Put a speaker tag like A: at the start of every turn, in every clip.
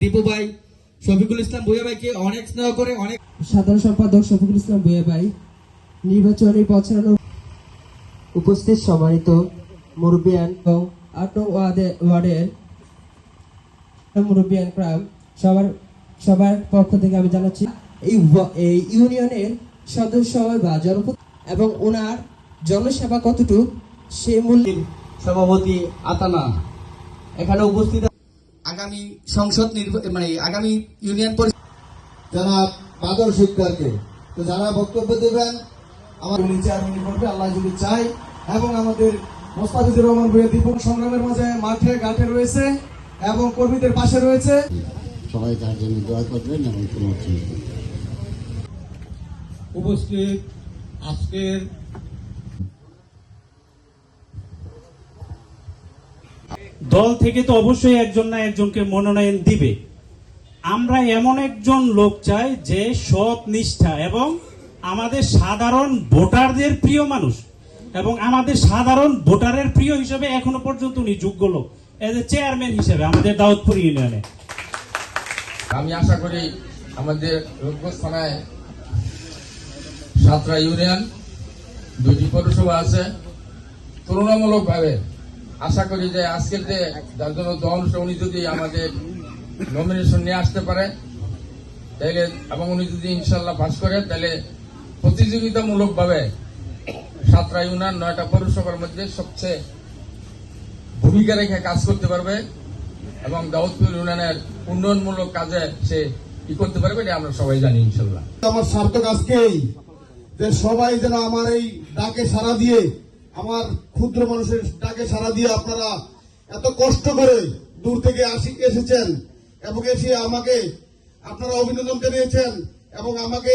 A: দীপু ভাই, শফিকুল ইসলাম ভূঁইয়া ভাইকে অনেক স্নেহ করে, অনেক
B: সাধারণ সম্পাদক শফিকুল ইসলাম ভূঁইয়া ভাই, নির্বাচনী প্রচারণা উপস্থিত সম্মানিত মুরব্বিয়ান ও ৮ নং ওয়ার্ডের মুরব্বিয়ান ক্রাম সবার পক্ষ থেকে আমি জানাচ্ছি এই ইউনিয়নের সদস্য বা এবং ওনার জনসেবা কতটুকু সে মূল্য।
A: সভাপতি আতানা এখানে উপস্থিত। আগামী সংসদ আগামী ইউনিয়ন পরিষদ
C: যারা বাদল শিক্ষার্থী তো যারা বক্তব্য দেবেন আমার চেয়ারম্যান করবে আল্লাহ যদি চাই, এবং আমাদের মোস্তাফিজুর রহমান ভূঁইয়া দীপক সংগ্রামের মাঝে মাঠে ঘাটে রয়েছে এবং কর্মীদের পাশে রয়েছে।
D: সবাই তার জন্য দোয়া করবেন এবং সমর্থন
E: উপস্থিত আজকের
F: দল থেকে তো অবশ্যই একজন না একজনকে মনোনয়ন দিবে। আমরা এমন একজন লোক চাই যে সৎ নিষ্ঠা এবং আমাদের সাধারণ ভোটারদের প্রিয় মানুষ, এবং আমাদের সাধারণ ভোটারের প্রিয় হিসেবে এখনো পর্যন্ত উনি যোগ্য লোক এজ এ চেয়ারম্যান হিসেবে আমাদের দাউদপুর ইউনিয়নে।
E: আমি আশা করি আমাদের রূপগঞ্জ থানায় 7টা ইউনিয়ন, 2টি পৌরসভা আছে। তুলনামূলকভাবে আশা করি যে আজকের যে যার জন্য দল উনি যদি আমাদের নমিনেশন নিয়ে আসতে পারে তাহলে, এবং উনি যদি ইনশাল্লাহ পাস করে, তাহলে প্রতিযোগিতামূলকভাবে 7টা ইউনিয়ন 9টা পৌরসভার মধ্যে সবচেয়ে ভূমিকা রেখে কাজ করতে পারবে এবং দাউদপুর ইউনিয়নের উন্নয়নমূলক কাজে সে কি করতে পারবে এটা আমরা সবাই জানি ইনশাল্লাহ।
C: আমার সার্থক আজকেই যে সবাই যেন আমার এই ডাকে সাড়া দিয়ে, আমার ক্ষুদ্র মানুষের ডাকে সাড়া দিয়ে আপনারা এত কষ্ট করে দূর থেকে এসেছেন এবং এসে আমাকে আপনারা অভিনন্দন জানিয়েছেন এবং আমাকে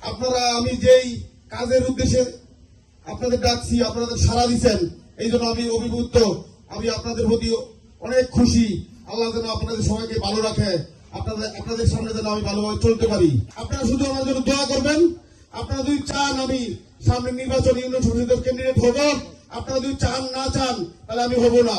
C: আপনারা আমি যেই কাজের উদ্দেশ্যে আপনাদের ডাকছি আপনাদের সাড়া দিচ্ছেন, এই জন্য আমি অভিভূত। আমি আপনাদের প্রতি অনেক খুশি। আল্লাহ যেন আপনাদের সবাইকে ভালো রাখে, আপনাদের সামনে যেন আমি ভালোভাবে চলতে পারি। আপনারা শুধু আমার জন্য দোয়া করবেন। আপনারা যদি চান আমি সামনে নির্বাচন ইউনিয়ন পরিষদের ক্যান্ডিডেট হব, আপনারা যদি চান না চান তাহলে আমি হব না।